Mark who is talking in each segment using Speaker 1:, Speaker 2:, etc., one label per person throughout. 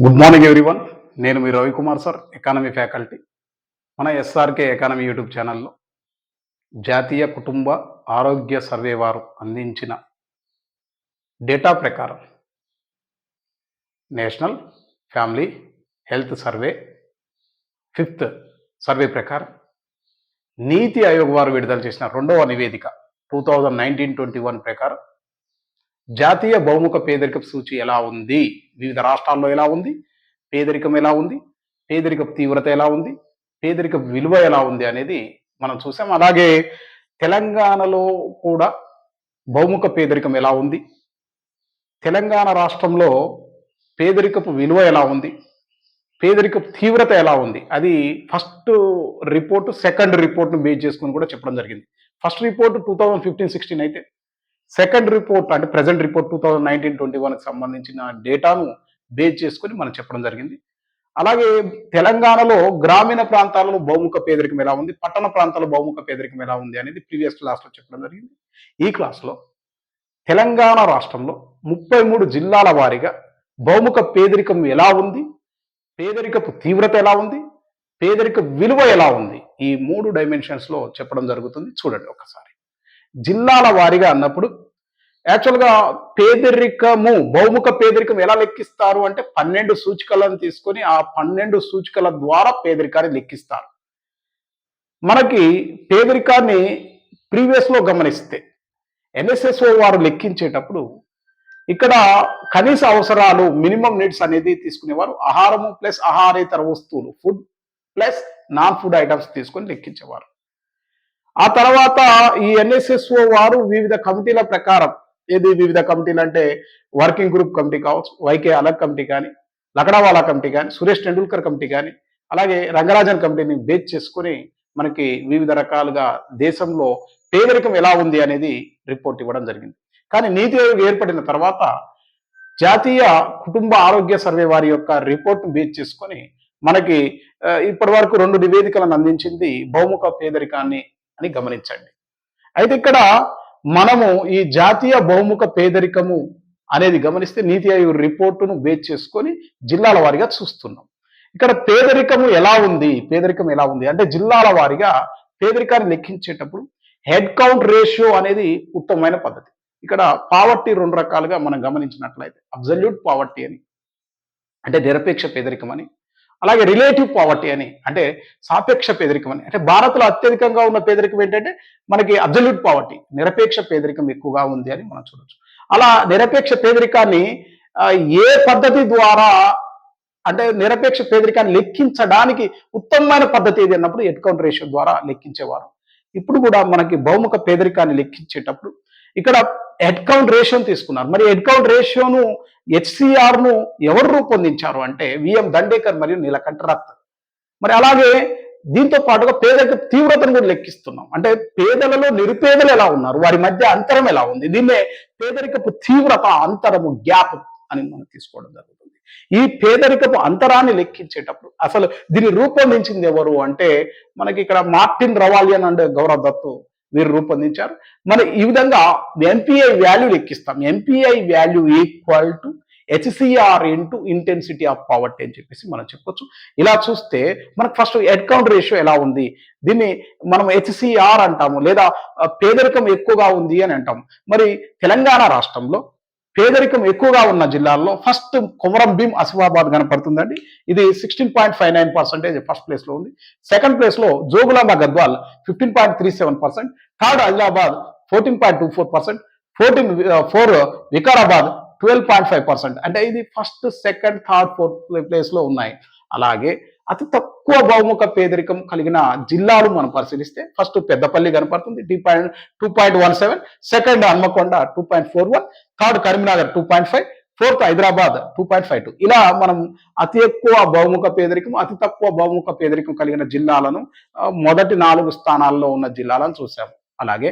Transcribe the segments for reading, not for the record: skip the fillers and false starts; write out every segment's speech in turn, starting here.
Speaker 1: Good morning everyone. నేను మీ Ravikumar sir, economy faculty. మన ఎస్ఆర్కే ఎకానమీ యూట్యూబ్ ఛానల్లో జాతీయ కుటుంబ ఆరోగ్య సర్వే వారు అందించిన డేటా ప్రకారం national family health survey 5th survey ప్రకారం నీతి ఆయోగ్ వారు విడుదల చేసిన 2వ నివేదిక 2019-21 ప్రకారం జాతీయ బహుముఖ పేదరికపు సూచి ఎలా ఉంది, వివిధ రాష్ట్రాల్లో ఎలా ఉంది, పేదరికం ఎలా ఉంది, పేదరికపు తీవ్రత ఎలా ఉంది, పేదరికపు విలువ ఎలా ఉంది అనేది మనం చూసాం. అలాగే తెలంగాణలో కూడా బహుముఖ పేదరికం ఎలా ఉంది, తెలంగాణ రాష్ట్రంలో పేదరికపు విలువ ఎలా ఉంది, పేదరికపు తీవ్రత ఎలా ఉంది, అది ఫస్ట్ రిపోర్టు సెకండ్ రిపోర్ట్ను బేస్ చేసుకుని కూడా చెప్పడం జరిగింది. ఫస్ట్ రిపోర్ట్ 2015-16 అయితే సెకండ్ రిపోర్ట్ అంటే ప్రజెంట్ రిపోర్ట్ 2019-21కి సంబంధించిన డేటాను బేస్ చేసుకొని మనం చెప్పడం జరిగింది. అలాగే తెలంగాణలో గ్రామీణ ప్రాంతాలలో బహుముఖ పేదరికం ఎలా ఉంది, పట్టణ ప్రాంతాల బహుముఖ పేదరికం ఎలా ఉంది అనేది ప్రీవియస్ క్లాస్లో చెప్పడం జరిగింది. ఈ క్లాస్లో తెలంగాణ రాష్ట్రంలో 33 జిల్లాల వారీగా బహుముఖ పేదరికం ఎలా ఉంది, పేదరికపు తీవ్రత ఎలా ఉంది, పేదరిక విలువ ఎలా ఉంది, ఈ 3 డైమెన్షన్స్లో చెప్పడం జరుగుతుంది. చూడండి ఒకసారి. జిల్లాల వారీగా అన్నప్పుడు యాక్చువల్గా బహుముఖ పేదరికం ఎలా లెక్కిస్తారు అంటే 12 సూచికలను తీసుకొని ఆ 12 సూచికల ద్వారా పేదరికాన్ని లెక్కిస్తారు. మనకి పేదరికాన్ని ప్రీవియస్లో గమనిస్తే ఎన్ఎస్ఎస్ఓ వారు లెక్కించేటప్పుడు ఇక్కడ కనీస అవసరాలు మినిమం నీడ్స్ అనేది తీసుకునేవారు. ఆహారము ప్లస్ ఆహారేతర వస్తువులు, food plus non food items తీసుకొని లెక్కించేవారు. ఆ తర్వాత ఈ ఎన్ఎస్ఎస్ఓ వారు వివిధ కమిటీల ప్రకారం, వివిధ కమిటీలు అంటే వర్కింగ్ గ్రూప్ కమిటీ కావచ్చు, వైకే అలగ్ కమిటీ కానీ, లకడావాలా కమిటీ కానీ, సురేష్ టెండూల్కర్ కమిటీ కానీ, అలాగే రంగరాజన్ కమిటీని బేస్ చేసుకొని మనకి వివిధ రకాలుగా దేశంలో పేదరికం ఎలా ఉంది అనేది రిపోర్ట్ ఇవ్వడం జరిగింది. కానీ నీతి ఆయోగ్ ఏర్పడిన తర్వాత జాతీయ కుటుంబ ఆరోగ్య సర్వే వారి యొక్క రిపోర్ట్ను బేస్ చేసుకొని మనకి ఇప్పటి వరకు 2 నివేదికలను అందించింది బహుముఖ పేదరికాన్ని అని గమనించండి. అయితే ఇక్కడ మనము ఈ జాతీయ బహుముఖ పేదరికము అనేది గమనిస్తే నీతి ఆయోగ్ రిపోర్టును బేస్ చేసుకొని జిల్లాల వారీగా చూస్తున్నాం. ఇక్కడ పేదరికం ఎలా ఉంది అంటే జిల్లాల వారీగా పేదరికాన్ని లెక్కించేటప్పుడు హెడ్ కౌంట్ రేషియో అనేది ఉత్తమమైన పద్ధతి. ఇక్కడ పావర్టీ 2 రకాలుగా మనం గమనించినట్లయితే అబ్సల్యూట్ పావర్టీ అని అంటే నిరపేక్ష పేదరికం అని, అలాగే రిలేటివ్ పావర్టీ అని అంటే సాపేక్ష పేదరికం అని. అంటే భారత్లో అత్యధికంగా ఉన్న పేదరికం ఏంటంటే మనకి అబ్సల్యూట్ పావర్టీ, నిరపేక్ష పేదరికం ఎక్కువగా ఉంది అని మనం చూడొచ్చు. అలా నిరపేక్ష పేదరికాన్ని ఏ పద్ధతి ద్వారా అంటే నిరపేక్ష పేదరికాన్ని లెక్కించడానికి ఉత్తమమైన పద్ధతి ఏది అన్నప్పుడు హెడ్ కౌంట్ రేషియో ద్వారా లెక్కించేవారు. ఇప్పుడు కూడా మనకి బహుముఖ పేదరికాన్ని లెక్కించేటప్పుడు ఇక్కడ హెడ్ కౌంట్ రేషియోను తీసుకున్నారు. మరి హెడ్ కౌంట్ రేషియోను హెచ్సిఆర్ను ఎవరు రూపొందించారు అంటే విఎం దండేకర్ మరియు నీలకంఠ రత్. మరి అలాగే దీంతో పాటుగా పేదరిక తీవ్రతను కూడా లెక్కిస్తున్నాం. అంటే పేదలలో నిరుపేదలు ఎలా ఉన్నారు, వారి మధ్య అంతరం ఎలా ఉంది, దీన్నే పేదరికపు తీవ్రత అంతరము గ్యాప్ అని మనం తీసుకోవడం జరుగుతుంది. ఈ పేదరికపు అంతరాన్ని లెక్కించేటప్పుడు అసలు దీన్ని రూపొందించింది ఎవరు అంటే మనకి ఇక్కడ Martin Ravallion and Gaurav Datt వీరు రూపొందించారు. మనం ఈ విధంగా ఎంపీఐ వాల్యూ లెక్కిస్తాం. MPI value equal to HCR into intensity of poverty అని చెప్పేసి మనం చెప్పొచ్చు. ఇలా చూస్తే మనకు ఫస్ట్ హెడ్ కౌంట్ రేషియో ఎలా ఉంది, దీన్ని మనం హెచ్సిఆర్ అంటాము, లేదా పేదరికం ఎక్కువగా ఉంది అని అంటాము. మరి తెలంగాణ రాష్ట్రంలో పేదరికం ఎక్కువగా ఉన్న జిల్లాల్లో ఫస్ట్ కొమరం భీం ఆసిఫాబాద్ కనపడుతుందండి. ఇది 16.59% ఫస్ట్ ప్లేస్ లో ఉంది. సెకండ్ ప్లేస్ లో జోగులాంబ గద్వాల్ 15.37%, థర్డ్ ఆదిలాబాద్ 14.24%, 4 వికారాబాద్ 12.5%. అంటే ఇది first, second, third, fourth place లో ఉన్నాయి. అలాగే అతి తక్కువ బహుముఖ పేదరికం కలిగిన జిల్లాలు మనం పరిశీలిస్తే ఫస్ట్ పెద్దపల్లి కనపడుతుంది 2.17, second Hanamkonda 2.41, third Karimnagar 2.5, fourth Hyderabad 2.52. ఇలా మనం అతి ఎక్కువ బహుముఖ పేదరికం, అతి తక్కువ బహుముఖ పేదరికం కలిగిన జిల్లాలను మొదటి 4 స్థానాల్లో ఉన్న జిల్లాలను చూసాము. అలాగే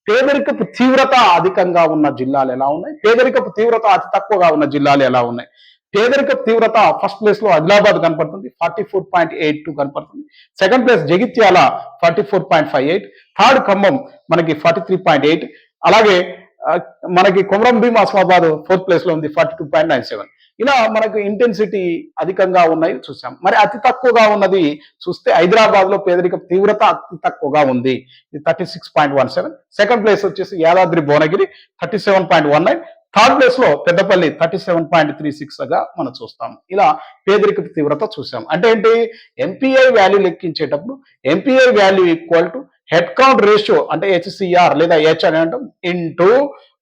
Speaker 1: పేదరికపు తీవ్రత అధికంగా ఉన్న జిల్లాలు ఎలా ఉన్నాయి, పేదరికపు తీవ్రత అతి తక్కువగా ఉన్న జిల్లాలు ఎలా ఉన్నాయి. పేదరిక తీవ్రత ఫస్ట్ ప్లేస్ లో ఆదిలాబాద్ కనపడుతుంది 44.82 కనపడుతుంది. Second place Jagtial 44.58, third Khammam మనకి 43.8, అలాగే ఆ, మనకి కొమరం భీం ఆసిఫాబాద్ 4th ప్లేస్ లో ఉంది 42.97. ఇలా మనకు ఇంటెన్సిటీ అధికంగా ఉన్నాయి చూసాం. మరి అతి తక్కువగా ఉన్నది చూస్తే హైదరాబాద్ లో పేదరిక తీవ్రత అతి తక్కువగా ఉంది, ఇది 36.17. సెకండ్ ప్లేస్ వచ్చేసి యాదాద్రి భువనగిరి 37.19. థర్డ్ ప్లేస్ లో పెద్దపల్లి 37.36 గా మనం చూస్తాం. ఇలా పేదరిక తీవ్రత చూసాం. అంటే ఏంటి, ఎంపీఐ వాల్యూ లెక్కించేటప్పుడు MPI value equal to head count ratio అంటే హెచ్సిఆర్ లేదా హెచ్ అని అంటాం ఇంటూ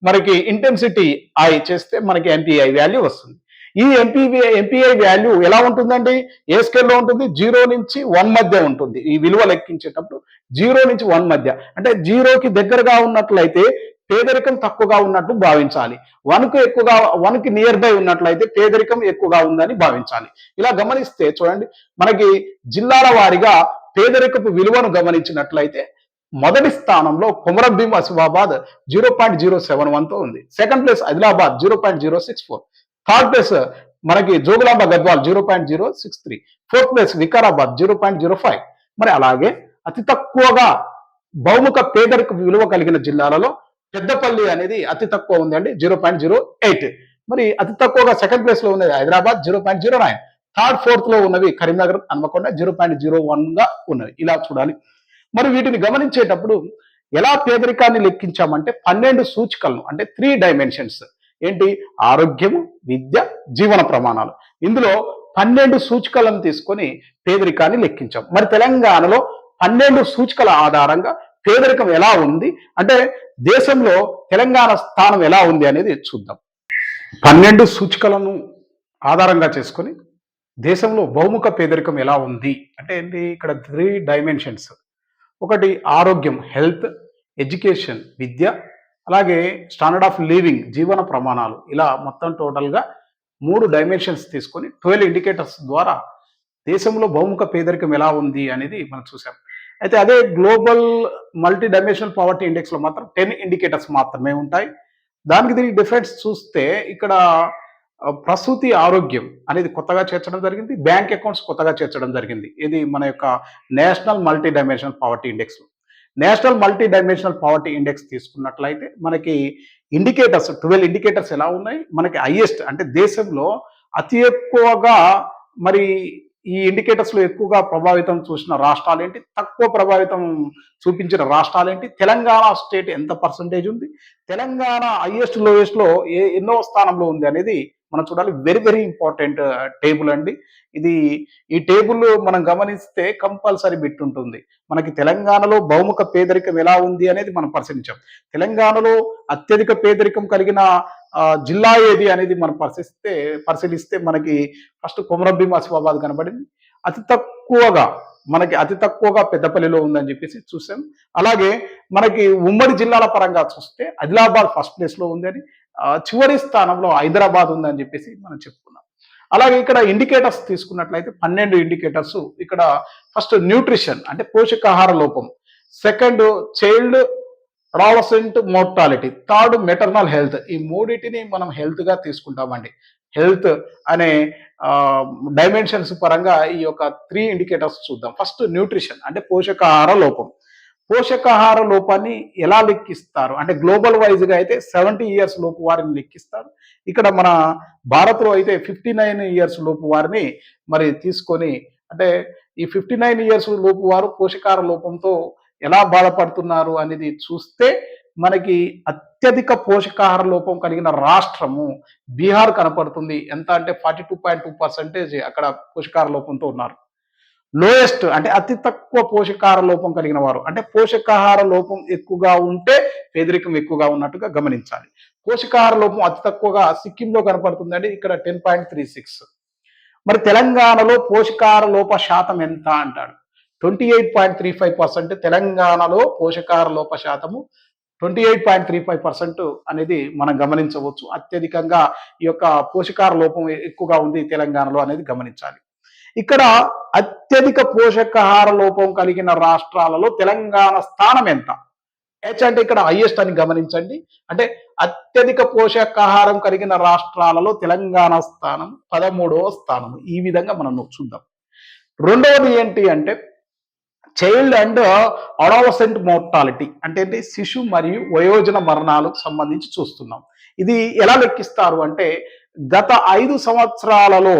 Speaker 1: మనకి ఇంటెన్సిటీ ఐ చేస్తే మనకి ఎంపీఐ వాల్యూ వస్తుంది. ఈ ఎంపీఐ వాల్యూ ఎలా ఉంటుందండి, ఏ స్కేల్లో ఉంటుంది, 0 నుంచి 1 మధ్య ఉంటుంది. ఈ విలువ లెక్కించేటప్పుడు 0 నుంచి 1 మధ్య, అంటే 0కి దగ్గరగా ఉన్నట్లయితే పేదరికం తక్కువగా ఉన్నట్టు భావించాలి, 1కి నియర్ బై ఉన్నట్లయితే పేదరికం ఎక్కువగా ఉందని భావించాలి. ఇలా గమనిస్తే చూడండి, మనకి జిల్లాల వారీగా పేదరికపు విలువను గమనించినట్లయితే మొదటి స్థానంలో కొమరం భీం ఆసిఫాబాద్ 0.071తో ఉంది. Second place Adilabad 0.064. Third place మనకి జోగులాంబ గద్వాల్ 0.063. Fourth place Vikarabad 0.05. మరి అలాగే అతి తక్కువగా బహుముఖ పేదరిక విలువ కలిగిన జిల్లాలలో పెద్దపల్లి అనేది అతి తక్కువ ఉందండి, 0.08. మరి అతి తక్కువగా సెకండ్ ప్లేస్ లో ఉన్నది హైదరాబాద్ 0.09. థర్డ్ ఫోర్త్ లో ఉన్నవి కరీంనగర్, హన్మకొండ 0.01 గా ఉన్నవి. ఇలా చూడాలి. మరి వీటిని గమనించేటప్పుడు ఎలా పేదరికాన్ని లెక్కించామంటే 12 సూచికలను, అంటే 3 డైమెన్షన్స్ ఏంటి, ఆరోగ్యము, విద్య, జీవన ప్రమాణాలు. ఇందులో 12 సూచికలను తీసుకొని పేదరికాన్ని లెక్కించాం. మరి తెలంగాణలో 12 సూచికల ఆధారంగా పేదరికం ఎలా ఉంది అంటే దేశంలో తెలంగాణ స్థానం ఎలా ఉంది అనేది చూద్దాం. 12 సూచికలను ఆధారంగా చేసుకొని దేశంలో బహుముఖ పేదరికం ఎలా ఉంది అంటే ఏంటి, ఇక్కడ 3 డైమెన్షన్స్. ఒకటి ఆరోగ్యం హెల్త్, ఎడ్యుకేషన్ విద్య, అలాగే స్టాండర్డ్ ఆఫ్ లివింగ్ జీవన ప్రమాణాలు. ఇలా మొత్తం టోటల్గా 3 డైమెన్షన్స్ తీసుకొని 12 ఇండికేటర్స్ ద్వారా దేశంలో బహుముఖ పేదరికం ఎలా ఉంది అనేది మనం చూసాం. అయితే అదే గ్లోబల్ మల్టీ డైమెన్షనల్ పావర్టీ ఇండెక్స్లో మాత్రం 10 ఇండికేటర్స్ మాత్రమే ఉంటాయి. దానికి దీనికి డిఫరెన్స్ చూస్తే ఇక్కడ ప్రసూతి ఆరోగ్యం అనేది కొత్తగా చేర్చడం జరిగింది, బ్యాంక్ అకౌంట్స్ కొత్తగా చేర్చడం జరిగింది. ఇది మన యొక్క national multi dimensional poverty index. National multi dimensional poverty index తీసుకున్నట్లయితే మనకి ఇండికేటర్స్ 12 ఇండికేటర్స్ ఎలా ఉన్నాయి, మనకి హైయెస్ట్ అంటే దేశంలో అతి ఎక్కువగా మరి ఈ ఇండికేటర్స్ లో ఎక్కువగా ప్రభావితం చూసిన రాష్ట్రాలు ఏంటి, తక్కువ ప్రభావితం చూపించిన రాష్ట్రాలు ఏంటి, తెలంగాణ స్టేట్ ఎంత పర్సంటేజ్ ఉంది, తెలంగాణ హైయెస్ట్ లోయెస్ట్ లో ఎన్నో స్థానంలో ఉంది అనేది మనం చూడాలి. వెరీ వెరీ ఇంపార్టెంట్ టేబుల్ అండి ఇది. ఈ టేబుల్ మనం గమనిస్తే కంపల్సరీ బిట్ ఉంటుంది. మనకి తెలంగాణలో బహుముఖ పేదరికం ఎలా ఉంది అనేది మనం పరిశీలించాం. తెలంగాణలో అత్యధిక పేదరికం కలిగిన జిల్లా ఏది అనేది మనం పరిశీలిస్తే మనకి ఫస్ట్ కొమరం భీం ఆసిఫాబాద్ కనబడింది. అతి తక్కువగా పెద్దపల్లిలో ఉందని చెప్పేసి చూసాం. అలాగే మనకి ఉమ్మడి జిల్లాల పరంగా చూస్తే ఆదిలాబాద్ ఫస్ట్ ప్లేస్ లో ఉందని, చివరి స్థానంలో హైదరాబాద్ ఉందని చెప్పేసి మనం చెప్పుకున్నాం. అలాగే ఇక్కడ ఇండికేటర్స్ తీసుకున్నట్లయితే 12 ఇండికేటర్స్. ఇక్కడ ఫస్ట్ న్యూట్రిషన్ అంటే పోషకాహార లోపం, second child adolescent mortality, third maternal health. ఈ మూడింటిని మనం హెల్త్ గా తీసుకుంటామండి. హెల్త్ అనే డైమెన్షన్స్ పరంగా ఈ యొక్క 3 ఇండికేటర్స్ చూద్దాం. ఫస్ట్ న్యూట్రిషన్ అంటే పోషకాహార లోపం. పోషకాహార లోపాన్ని ఎలా లెక్కిస్తారు అంటే గ్లోబల్ వైజ్ గా అయితే 70 ఇయర్స్ లోపు వారిని లెక్కిస్తారు. ఇక్కడ మన భారత్లో అయితే 59 ఇయర్స్ లోపు వారిని మరి తీసుకొని, అంటే ఈ 59 ఇయర్స్ లోపు వారు పోషకాహార లోపంతో ఎలా బాధపడుతున్నారు అనేది చూస్తే మనకి అత్యధిక పోషకాహార లోపం కలిగిన రాష్ట్రము బీహార్ కనపడుతుంది. ఎంత అంటే 42.2% అక్కడ పోషకాహార లోపంతో ఉన్నారు. లోయెస్ట్ అంటే అతి తక్కువ పోషకాహార లోపం కలిగిన వారు, అంటే పోషకాహార లోపం ఎక్కువగా ఉంటే పేదరికం ఎక్కువగా ఉన్నట్టుగా గమనించాలి. పోషకాహార లోపం అతి తక్కువగా సిక్కింలో కనపడుతుందండి, ఇక్కడ 10.36. మరి తెలంగాణలో పోషకాహార లోప శాతం ఎంత అంటాడు, 28.35%. తెలంగాణలో పోషకాహార లోప శాతము 28.35% అనేది మనం గమనించవచ్చు. అత్యధికంగా ఈ యొక్క పోషకాహార లోపం ఎక్కువగా ఉంది తెలంగాణలో అనేది గమనించాలి. ఇక్కడ అత్యధిక పోషకాహార లోపం కలిగిన రాష్ట్రాలలో తెలంగాణ స్థానం ఎంత, హెచ్ అంటే ఇక్కడ హైయెస్ట్ అని గమనించండి. అంటే అత్యధిక పోషకాహారం కలిగిన రాష్ట్రాలలో తెలంగాణ స్థానం 13వ స్థానం. ఈ విధంగా మనం చూద్దాం. రెండవది ఏంటి అంటే చైల్డ్ అండ్ అడాలసెంట్ మోర్టాలిటీ అంటే ఏంటి, శిశు మరియు వయోజన మరణాలకు సంబంధించి చూస్తున్నాం. ఇది ఎలా లెక్కిస్తారు అంటే గత 5 సంవత్సరాలలో,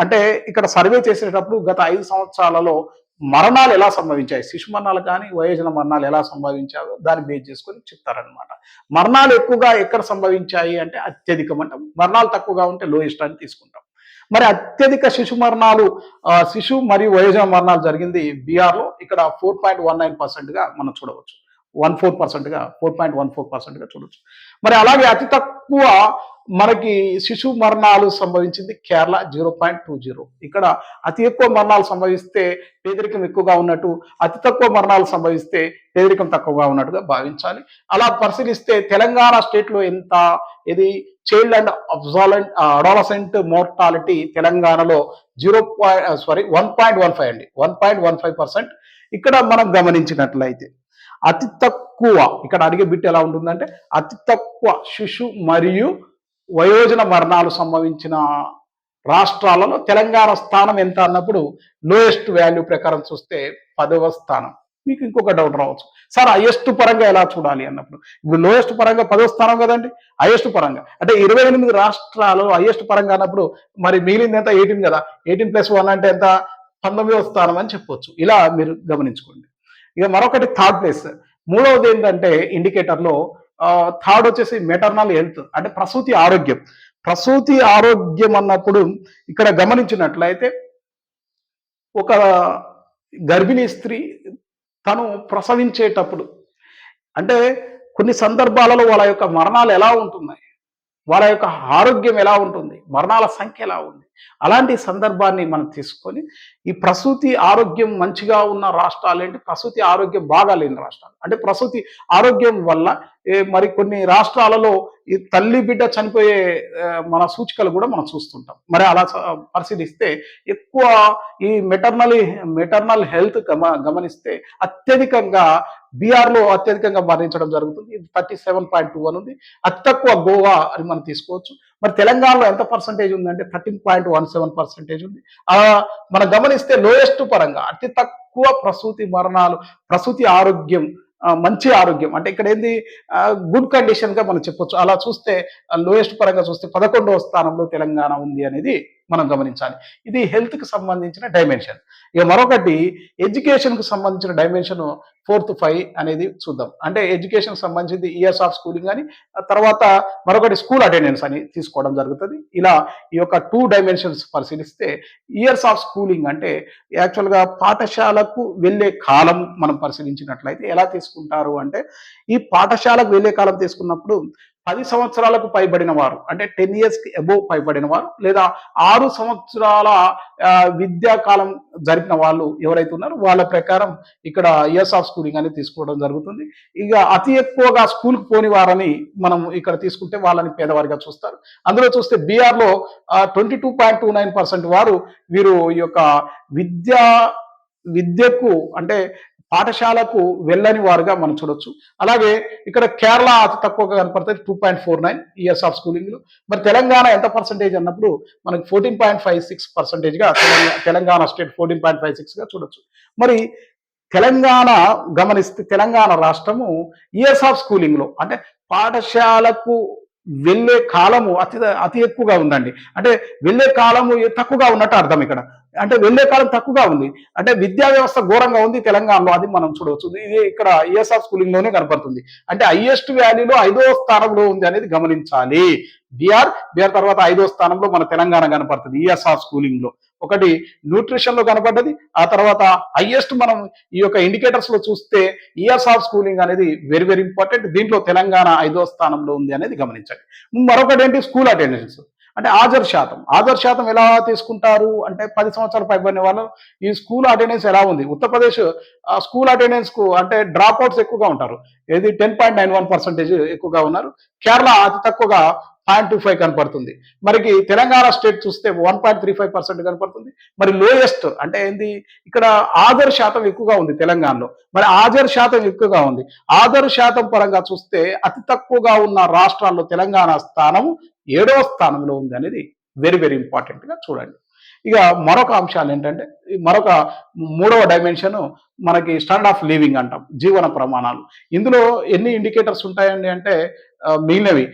Speaker 1: అంటే ఇక్కడ సర్వే చేసేటప్పుడు గత 5 సంవత్సరాలలో మరణాలు ఎలా సంభవించాయి, శిశు మరణాలు కానీ వయోజన మరణాలు ఎలా సంభవించాయో దాన్ని బేస్ చేసుకొని చెప్తారనమాట. మరణాలు ఎక్కువగా ఎక్కడ సంభవించాయి అంటే అత్యధికం అంటాం, మరణాలు తక్కువగా ఉంటే లోయెస్ట్ అని తీసుకుంటాం. మరి అత్యధిక శిశు మరణాలు, శిశు మరియు వయోజన మరణాలు జరిగింది బీహార్లో. ఇక్కడ 4.19%గా మనం చూడవచ్చు. 14%గా 4.14%గా చూడవచ్చు. మరి అలాగే అతి తక్కువ మనకి శిశు మరణాలు సంభవించింది కేరళ 0.20. ఇక్కడ అతి ఎక్కువ మరణాలు సంభవిస్తే పేదరికం ఎక్కువగా ఉన్నట్టు, అతి తక్కువ మరణాలు సంభవిస్తే పేదరికం తక్కువగా ఉన్నట్టుగా భావించాలి. అలా పరిశీలిస్తే తెలంగాణ స్టేట్లో ఎంత, ఇది చైల్డ్ అండ్ అడాలసెంట్ మోర్టాలిటీ తెలంగాణలో 1.15 అండి, 1.15%. ఇక్కడ మనం గమనించినట్లయితే అతి తక్కువ, ఇక్కడ అడిగే బిట్ ఎలా ఉంటుందంటే అతి తక్కువ శిశు మరియు వయోజన మరణాలు సంభవించిన రాష్ట్రాలలో తెలంగాణ స్థానం ఎంత అన్నప్పుడు లోయెస్ట్ వాల్యూ ప్రకారం చూస్తే 10వ స్థానం. మీకు ఇంకొక డౌట్ రావచ్చు, సార్ హైయెస్ట్ పరంగా ఎలా చూడాలి అన్నప్పుడు, ఇప్పుడు లోయెస్ట్ పరంగా 10వ స్థానం కదండి, హైయెస్ట్ పరంగా అంటే 28 రాష్ట్రాలు హైయెస్ట్ పరంగా అన్నప్పుడు మరి మిగిలింది ఎంత, 18 కదా, 18+1 అంటే ఎంత, 19వ స్థానం అని చెప్పొచ్చు. ఇలా మీరు గమనించుకోండి. ఇక మరొకటి థర్డ్ ప్లేస్, మూడవది ఏంటంటే ఇండికేటర్లో థర్డ్ వచ్చేసి మెటర్నల్ హెల్త్ అంటే ప్రసూతి ఆరోగ్యం. ప్రసూతి ఆరోగ్యం అన్నప్పుడు ఇక్కడ గమనించినట్లయితే ఒక గర్భిణీ స్త్రీ తను ప్రసవించేటప్పుడు అంటే కొన్ని సందర్భాలలో వాళ్ళ యొక్క మరణాలు ఎలా ఉంటున్నాయి, వాళ్ళ యొక్క ఆరోగ్యం ఎలా ఉంటుంది, మరణాల సంఖ్య ఎలా ఉంది, అలాంటి సందర్భాన్ని మనం తీసుకొని ఈ ప్రసూతి ఆరోగ్యం మంచిగా ఉన్న రాష్ట్రాలు ఏంటి, ప్రసూతి ఆరోగ్యం బాగా లేని రాష్ట్రాలు అంటే ప్రసూతి ఆరోగ్యం వల్ల మరి కొన్ని రాష్ట్రాలలో ఈ తల్లి బిడ్డ చనిపోయే మన సూచికలు కూడా మనం చూస్తుంటాం. మరి అలా పరిశీలిస్తే ఎక్కువ ఈ మెటర్నల్ హెల్త్ గమనిస్తే అత్యధికంగా బీహార్లో అత్యధికంగా మరణించడం జరుగుతుంది. ఇది 37.21 ఉంది. అతి తక్కువ గోవా అని మనం తీసుకోవచ్చు. మరి తెలంగాణలో ఎంత పర్సంటేజ్ ఉందంటే 13.17% ఉంది. మనం గమనిస్తే లోయెస్ట్ పరంగా అతి తక్కువ ప్రసూతి మరణాలు, ప్రసూతి ఆరోగ్యం, మంచి ఆరోగ్యం అంటే ఇక్కడ ఏంది గుడ్ కండిషన్ గా మనం చెప్పొచ్చు. అలా చూస్తే లోయెస్ట్ పరంగా చూస్తే 11వ స్థానంలో తెలంగాణ ఉంది అనేది మనం గమనించాలి. ఇది హెల్త్ కి సంబంధించిన డైమెన్షన్. ఇక మరొకటి ఎడ్యుకేషన్ కు సంబంధించిన డైమెన్షన్ 4th 5 అనేది చూద్దాం. అంటే ఎడ్యుకేషన్ సంబంధించింది ఇయర్స్ ఆఫ్ స్కూలింగ్ అని, తర్వాత మరొకటి స్కూల్ అటెండెన్స్ అని తీసుకోవడం జరుగుతుంది. ఇలా ఈ యొక్క 2 డైమెన్షన్స్ పరిశీలిస్తే ఇయర్స్ ఆఫ్ స్కూలింగ్ అంటే యాక్చువల్గా పాఠశాలకు వెళ్ళే కాలం మనం పరిశీలించినట్లయితే ఎలా తీసుకుంటారు అంటే ఈ పాఠశాలకు వెళ్ళే కాలం తీసుకున్నప్పుడు 10 సంవత్సరాలకు పైబడిన వారు అంటే 10 ఇయర్స్కి అబోవ్ పైబడిన వారు లేదా 6 సంవత్సరాల విద్యాకాలం జరిపిన వాళ్ళు ఎవరైతే ఉన్నారో వాళ్ళ ప్రకారం ఇక్కడ ఇయర్స్ ఆఫ్ స్కూలింగ్ అనేది తీసుకోవడం జరుగుతుంది. ఇక అతి ఎక్కువగా స్కూల్కి పోని వారని మనం ఇక్కడ తీసుకుంటే వాళ్ళని పేదవారిగా చూస్తారు. అందులో చూస్తే బీహార్లో 22.29% వారు వీరు ఈ యొక్క విద్యకు అంటే పాఠశాలకు వెళ్ళని వారుగా మనం చూడొచ్చు. అలాగే ఇక్కడ కేరళ అతి తక్కువగా కనపడుతుంది 2.49 ఇయర్స్ ఆఫ్ స్కూలింగ్ లో. మరి తెలంగాణ ఎంత పర్సెంటేజ్ అన్నప్పుడు మనకి 14.56%గా తెలంగాణ స్టేట్ 14.56గా చూడొచ్చు. మరి తెలంగాణ గమనిస్తే తెలంగాణ రాష్ట్రము ఇయర్స్ ఆఫ్ స్కూలింగ్ లో అంటే పాఠశాలకు వెళ్ళే కాలము అతి ఎక్కువగా ఉందండి. అంటే వెళ్ళే కాలము తక్కువగా ఉన్నట్టు అర్థం ఇక్కడ. అంటే వెళ్ళే కాలం తక్కువగా ఉంది అంటే విద్యా వ్యవస్థ ఘోరంగా ఉంది తెలంగాణలో, అది మనం చూడవచ్చు. ఇది ఇక్కడ ఇయర్స్ ఆఫ్ స్కూలింగ్ లోనే కనపడుతుంది. అంటే హైయెస్ట్ వాల్యూలో 5వ స్థానంలో ఉంది అనేది గమనించాలి. బీహార్ తర్వాత 5వ స్థానంలో మన తెలంగాణ కనపడుతుంది ఇయర్స్ ఆఫ్ స్కూలింగ్ లో. ఒకటి న్యూట్రిషన్ లో కనపడ్డది, ఆ తర్వాత హైయెస్ట్ మనం ఈ యొక్క ఇండికేటర్స్ లో చూస్తే ఇయర్స్ ఆఫ్ స్కూలింగ్ అనేది వెరీ వెరీ ఇంపార్టెంట్. దీంట్లో తెలంగాణ 5వ స్థానంలో ఉంది అనేది గమనించండి. మరొకటి ఏంటి, స్కూల్ అటెండెన్స్ అంటే హాజరు శాతం ఎలా తీసుకుంటారు అంటే 10 సంవత్సరాలు పైబడిన వాళ్ళు ఈ స్కూల్ అటెండెన్స్ ఎలా ఉంది. ఉత్తరప్రదేశ్ స్కూల్ అటెండెన్స్ కు అంటే డ్రాప్ అవుట్స్ ఎక్కువగా ఉంటారు, ఏది 10.91% ఎక్కువగా ఉన్నారు. కేరళ అతి తక్కువగా 0.25 కనపడుతుంది. మరికి తెలంగాణ స్టేట్ చూస్తే 1.35% కనపడుతుంది. మరి లోయెస్ట్ అంటే ఏంది, ఇక్కడ హాజరు శాతం ఎక్కువగా ఉంది తెలంగాణలో. మరి హాజరు శాతం ఎక్కువగా ఉంది, హాజరు శాతం పరంగా చూస్తే అతి తక్కువగా ఉన్న రాష్ట్రాల్లో తెలంగాణ స్థానం 7వ స్థానంలో ఉంది అనేది వెరీ వెరీ ఇంపార్టెంట్ గా చూడండి. ఇక మరొక అంశాలు ఏంటంటే మరొక మూడవ డైమెన్షన్ మనకి స్టాండర్డ్ ఆఫ్ లివింగ్ అంటాం, జీవన ప్రమాణాలు. ఇందులో ఎన్ని ఇండికేటర్స్ ఉంటాయండి అంటే మిగిలినవి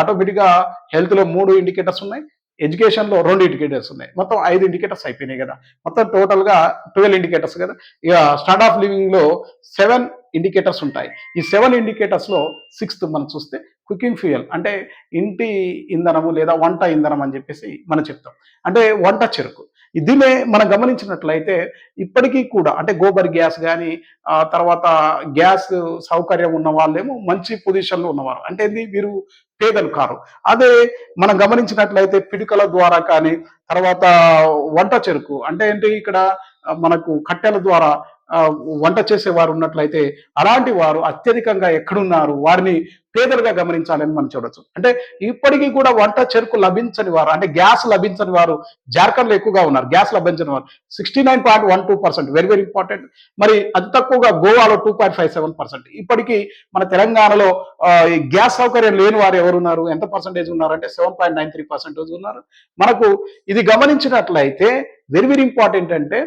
Speaker 1: ఆటోమేటిక్గా హెల్త్లో 3 ఇండికేటర్స్ ఉన్నాయి, ఎడ్యుకేషన్లో 2 ఇండికేటర్స్ ఉన్నాయి, మొత్తం 5 ఇండికేటర్స్ అయిపోయినాయి కదా, మొత్తం టోటల్గా 12 ఇండికేటర్స్ కదా. ఇక స్టాండర్డ్ ఆఫ్ లివింగ్లో 7 ఇండికేటర్స్ ఉంటాయి. ఈ 7 ఇండికేటర్స్లో 6th మనం చూస్తే కుకింగ్ ఫ్యూయల్ అంటే ఇంటి ఇంధనము లేదా వంట ఇంధనం అని చెప్పేసి మనం చెప్తాం, అంటే వంట చెరుకు. దీన్నే మనం గమనించినట్లయితే ఇప్పటికీ కూడా అంటే గోబర్ గ్యాస్ కానీ తర్వాత గ్యాస్ సౌకర్యం ఉన్న వాళ్ళేమో మంచి పొజిషన్లో ఉన్నవారు, అంటే ఇది వీరు పేదలు కారు. అదే మనం గమనించినట్లయితే పిడికల ద్వారా కానీ తర్వాత వంట చెరుకు అంటే ఏంటి ఇక్కడ మనకు కట్టెల ద్వారా వంట చేసేవారు ఉన్నట్లయితే అలాంటి వారు అత్యధికంగా ఎక్కడున్నారు, వారిని పేదలుగా గమనించాలని మనం చూడొచ్చు. అంటే ఇప్పటికీ కూడా వంట చెరుకు లభించని వారు అంటే గ్యాస్ లభించని వారు జార్ఖండ్లో ఎక్కువగా ఉన్నారు. గ్యాస్ లభించని వారు 69.12%, వెరీ వెరీ ఇంపార్టెంట్. మరి అతి తక్కువగా గోవాలో 2.57%. ఇప్పటికీ మన తెలంగాణలో ఈ గ్యాస్ సౌకర్యం లేని వారు ఎవరున్నారు, ఎంత పర్సంటేజ్ ఉన్నారంటే 7.93% ఉన్నారు. మనకు ఇది గమనించినట్లయితే వెరీ వెరీ ఇంపార్టెంట్ అంటే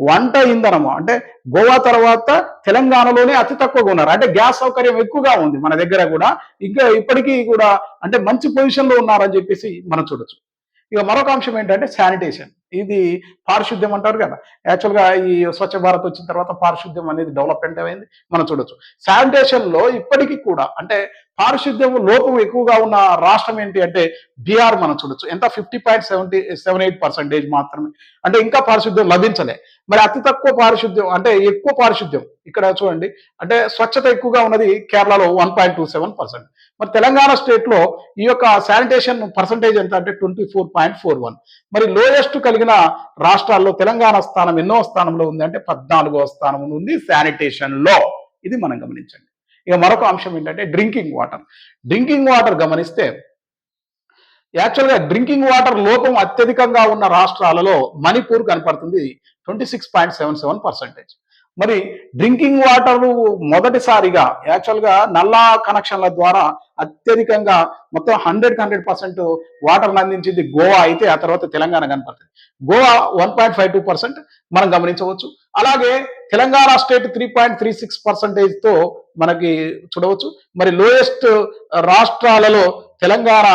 Speaker 1: వంట ఇంధనము అంటే గోవా తర్వాత తెలంగాణలోనే అతి తక్కువగా ఉన్నారు, అంటే గ్యాస్ సౌకర్యం ఎక్కువగా ఉంది మన దగ్గర కూడా, ఇంకా ఇప్పటికీ కూడా అంటే మంచి పొజిషన్లో ఉన్నారని చెప్పేసి మనం చూడొచ్చు. ఇక మరొక అంశం ఏంటంటే శానిటేషన్, ఇది పారిశుద్ధ్యం అంటారు కదా. యాక్చువల్గా ఈ స్వచ్ఛ భారత్ వచ్చిన తర్వాత పారిశుద్ధ్యం అనేది డెవలప్మెంట్ అయింది మనం చూడొచ్చు. శానిటేషన్లో ఇప్పటికీ కూడా అంటే పారిశుద్ధ్యం లోపం ఎక్కువగా ఉన్న రాష్ట్రం ఏంటి అంటే బీహార్ మనం చూడొచ్చు, ఎంత 50.78% మాత్రమే, అంటే ఇంకా పారిశుద్ధ్యం లభించలే. మరి అతి తక్కువ పారిశుద్ధ్యం అంటే ఎక్కువ పారిశుద్ధ్యం ఇక్కడ చూడండి, అంటే స్వచ్ఛత ఎక్కువగా ఉన్నది కేరళలో 1.27%. మరి తెలంగాణ స్టేట్ లో ఈ యొక్క శానిటేషన్ పర్సంటేజ్ ఎంత అంటే 24.41. మరి లోయెస్ట్ కలిగిన రాష్ట్రాల్లో తెలంగాణ స్థానం ఎన్నో స్థానంలో ఉంది అంటే 14వ స్థానంలో ఉంది శానిటేషన్ లో. ఇది మనం గమనించండి. ఇక మరొక అంశం ఏంటంటే డ్రింకింగ్ వాటర్. డ్రింకింగ్ వాటర్ గమనిస్తే యాక్చువల్గా డ్రింకింగ్ వాటర్ లోపం అత్యధికంగా ఉన్న రాష్ట్రాలలో మణిపూర్ కనపడుతుంది 26.77%. మరి డ్రింకింగ్ వాటర్ మొదటిసారిగా యాక్చువల్గా నల్లా కనెక్షన్ల ద్వారా అత్యధికంగా మొత్తం 100% వాటర్ని అందించింది గోవా అయితే ఆ తర్వాత తెలంగాణ కనపడుతుంది. గోవా 1.52% మనం గమనించవచ్చు. అలాగే తెలంగాణ స్టేట్ 3.36%తో మనకి చూడవచ్చు. మరి లోయెస్ట్ రాష్ట్రాలలో తెలంగాణ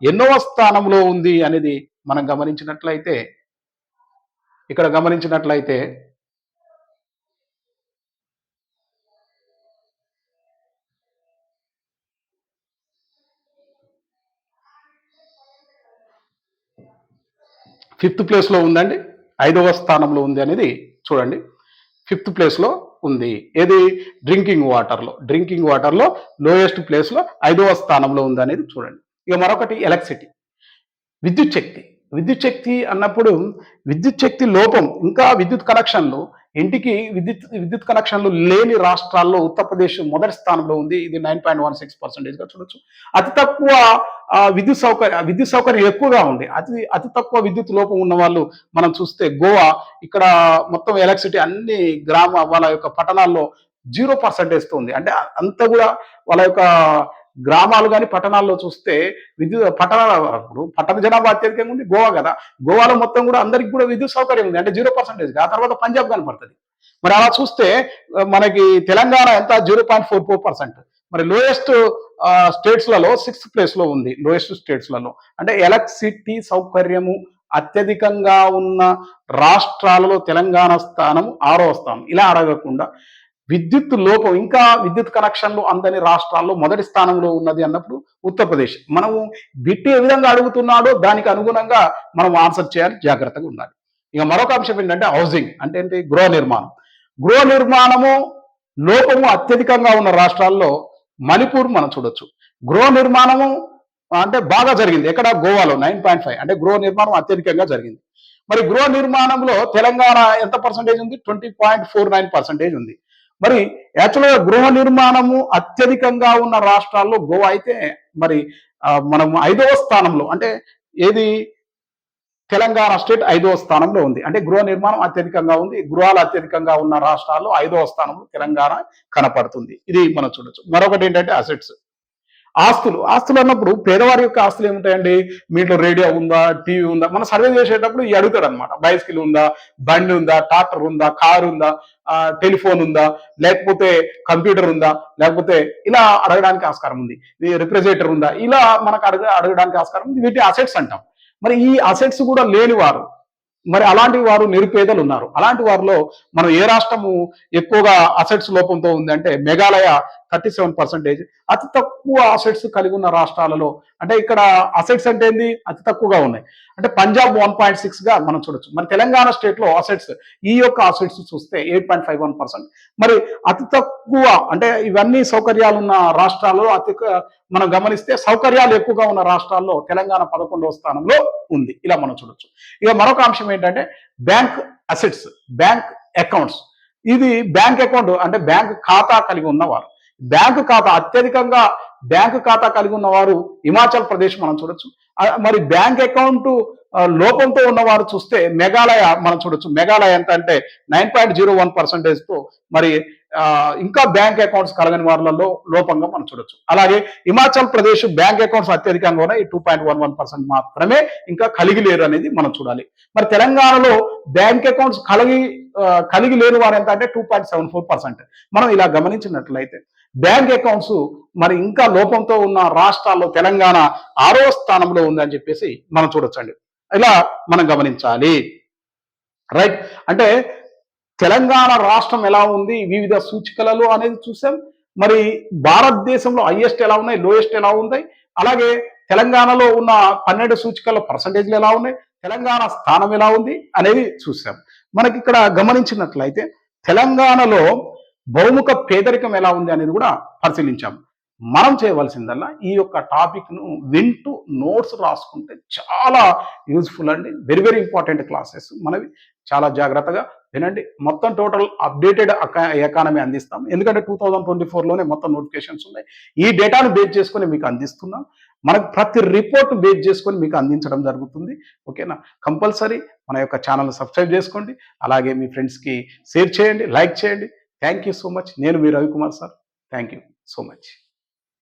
Speaker 1: ఎన్నవ స్థానంలో ఉంది అనేది మనం గమనించినట్లయితే ఇక్కడ గమనించినట్లయితే 5th ప్లేస్లో ఉందండి, 5వ స్థానంలో ఉంది అనేది చూడండి. 5th ప్లేస్లో ఉంది ఏది డ్రింకింగ్ వాటర్లో లోయెస్ట్ ప్లేస్లో 5వ స్థానంలో ఉంది అనేది చూడండి. ఇక మరొకటి ఎలక్ట్రిసిటీ, విద్యుత్ శక్తి అన్నప్పుడు విద్యుత్ శక్తి లోపం ఇంకా విద్యుత్ కనెక్షన్లు ఇంటికి విద్యుత్ కనెక్షన్లు లేని రాష్ట్రాల్లో ఉత్తరప్రదేశ్ మొదటి స్థానంలో ఉంది, ఇది 9.16%గా చూడొచ్చు. అతి తక్కువ విద్యుత్ సౌకర్యం ఎక్కువగా ఉంది, అతి తక్కువ విద్యుత్ లోపం ఉన్న వాళ్ళు మనం చూస్తే గోవా. ఇక్కడ మొత్తం ఎలక్ట్రిసిటీ అన్ని వాళ్ళ యొక్క పట్టణాల్లో 0%తో ఉంది, అంటే అంతా కూడా వాళ్ళ యొక్క గ్రామాలు కానీ పట్టణాల్లో చూస్తే పట్టణ జనాభా అత్యధికంగా ఉంది గోవా కదా. గోవాలో మొత్తం కూడా అందరికి కూడా విద్యుత్ సౌకర్యం ఉంది, అంటే 0%. ఆ తర్వాత పంజాబ్ కనపడుతుంది. మరి అలా చూస్తే మనకి తెలంగాణ ఎంత 0.44%. మరి లోయెస్ట్ స్టేట్స్లలో 6th ప్లేస్లో ఉంది, లోయెస్ట్ స్టేట్స్లలో. అంటే ఎలక్ట్రిసిటీ సౌకర్యము అత్యధికంగా ఉన్న రాష్ట్రాలలో తెలంగాణ స్థానం 6వ స్థానం. ఇలా అడగకుండా విద్యుత్ లోపం ఇంకా విద్యుత్ కనెక్షన్లు అందని రాష్ట్రాల్లో మొదటి స్థానంలో ఉన్నది అన్నప్పుడు ఉత్తరప్రదేశ్. మనము బిట్టి ఏ విధంగా అడుగుతున్నాడో దానికి అనుగుణంగా మనం ఆన్సర్ చేయాలి, జాగ్రత్తగా ఉండాలి. ఇక మరొక అంశం ఏంటంటే హౌసింగ్ అంటే ఏంటి, గృహ నిర్మాణము లోపము అత్యధికంగా ఉన్న రాష్ట్రాల్లో మణిపూర్ మనం చూడొచ్చు. గృహ నిర్మాణము అంటే బాగా జరిగింది ఎక్కడ, గోవాలో 9.5, అంటే గృహ నిర్మాణం అత్యధికంగా జరిగింది. మరి గృహ నిర్మాణంలో తెలంగాణ ఎంత పర్సంటేజ్ ఉంది, 20.49% ఉంది. మరి యాక్చువల్గా గృహ నిర్మాణము అత్యధికంగా ఉన్న రాష్ట్రాల్లో గోవా అయితే మరి మనం 5వ స్థానంలో, అంటే ఏది తెలంగాణ స్టేట్ 5వ స్థానంలో ఉంది, అంటే గృహ నిర్మాణం అత్యధికంగా ఉంది. గృహాలు అత్యధికంగా ఉన్న రాష్ట్రాల్లో 5వ స్థానంలో తెలంగాణ కనపడుతుంది. ఇది మనం చూడొచ్చు. మరొకటి ఏంటంటే ఆస్తులు అన్నప్పుడు పేదవారి యొక్క ఆస్తులు ఏముంటాయండి? మీ ఇంట్లో రేడియో ఉందా, టీవీ ఉందా? మనం సర్వే చేసేటప్పుడు ఈ అడుగుతాడు అనమాట. బైసికల్ ఉందా, బండి ఉందా, ట్రాక్టర్ ఉందా, కారు ఉందా, టెలిఫోన్ ఉందా, లేకపోతే కంప్యూటర్ ఉందా, లేకపోతే ఇలా అడగడానికి ఆస్కారం ఉంది. రిఫ్రిజిరేటర్ ఉందా, ఇలా మనకు అడగడానికి ఆస్కారం ఉంది. వీటి అసెట్స్ అంటాం. మరి ఈ అసెట్స్ కూడా లేనివారు, మరి అలాంటి వారు నిరుపేదలు ఉన్నారు. అలాంటి వారిలో మనం ఏ రాష్ట్రము ఎక్కువగా అసెట్స్ లోపంతో ఉంది అంటే మేఘాలయ 37%. అతి తక్కువ అసెట్స్ కలిగి ఉన్న రాష్ట్రాలలో, అంటే ఇక్కడ అసెట్స్ అంటే ఏంది, అతి తక్కువగా ఉన్నాయి. అంటే పంజాబ్ 1.6గా మనం చూడొచ్చు. మరి తెలంగాణ స్టేట్ లో అసెట్స్, ఈ యొక్క అసెట్స్ చూస్తే 8.51%. మరి అతి తక్కువ, అంటే ఇవన్నీ సౌకర్యాలు ఉన్న రాష్ట్రాల్లో మనం గమనిస్తే సౌకర్యాలు ఎక్కువగా ఉన్న రాష్ట్రాల్లో తెలంగాణ 11వ స్థానంలో ఉంది. ఇలా మనం చూడొచ్చు. ఇక మరొక అంశం ఏంటంటే బ్యాంక్ అసెట్స్, బ్యాంక్ అకౌంట్స్. ఇది బ్యాంక్ అకౌంట్ అంటే బ్యాంక్ ఖాతా కలిగి ఉన్నవారు. బ్యాంకు ఖాతా అత్యధికంగా బ్యాంకు ఖాతా కలిగి ఉన్నవారు హిమాచల్ ప్రదేశ్ మనం చూడొచ్చు. మరి బ్యాంక్ అకౌంట్ లోపంతో ఉన్నవారు చూస్తే మేఘాలయ మనం చూడొచ్చు. మేఘాలయ ఎంత అంటే 9.01%తో మరి ఇంకా బ్యాంక్ అకౌంట్స్ కలగని వారిలో లోపంగా మనం చూడొచ్చు. అలాగే హిమాచల్ ప్రదేశ్ బ్యాంక్ అకౌంట్స్ అత్యధికంగా ఉన్నాయి, 2.11% మాత్రమే ఇంకా కలిగి లేరు అనేది మనం చూడాలి. మరి తెలంగాణలో బ్యాంక్ అకౌంట్స్ కలిగి లేని వారు ఎంత అంటే 2.74%. మనం ఇలా గమనించినట్లయితే బ్యాంక్ అకౌంట్స్ మరి ఇంకా లోపంతో ఉన్న రాష్ట్రాల్లో తెలంగాణ 6వ స్థానంలో ఉందని చెప్పేసి మనం చూడొచ్చండి. ఇలా మనం గమనించాలి. రైట్. అంటే తెలంగాణ రాష్ట్రం ఎలా ఉంది వివిధ సూచికలలో అనేది చూసాం. మరి భారతదేశంలో హైయెస్ట్ ఎలా ఉన్నాయి, లోయెస్ట్ ఎలా ఉన్నాయి, అలాగే తెలంగాణలో ఉన్న 12 సూచికల పర్సంటేజ్లు ఎలా ఉన్నాయి, తెలంగాణ స్థానం ఎలా ఉంది అనేది చూసాం. మనకి ఇక్కడ గమనించినట్లయితే తెలంగాణలో బహుముఖ పేదరికం ఎలా ఉంది అనేది కూడా పరిశీలించాం. మనం చేయవలసిందల్లా ఈ యొక్క టాపిక్ ను వింటూ నోట్స్ రాసుకుంటే చాలా యూజ్ఫుల్ అండి. వెరీ వెరీ ఇంపార్టెంట్ క్లాసెస్ మనవి. చాలా జాగ్రత్తగా వినండి. మొత్తం టోటల్ అప్డేటెడ్ ఎకానమీ అందిస్తాం. ఎందుకంటే 2024లోనే మొత్తం నోటిఫికేషన్స్ ఉన్నాయి. ఈ డేటాను బేస్ చేసుకొని మీకు అందిస్తున్నాం. మనకు ప్రతి రిపోర్ట్ బేస్ చేసుకొని మీకు అందించడం జరుగుతుంది. ఓకేనా? కంపల్సరీ మన యొక్క ఛానల్ సబ్స్క్రైబ్ చేసుకోండి. అలాగే మీ ఫ్రెండ్స్కి షేర్ చేయండి, లైక్ చేయండి. Thank you so much. నేను మీ Ravikumar sir. Thank you so much.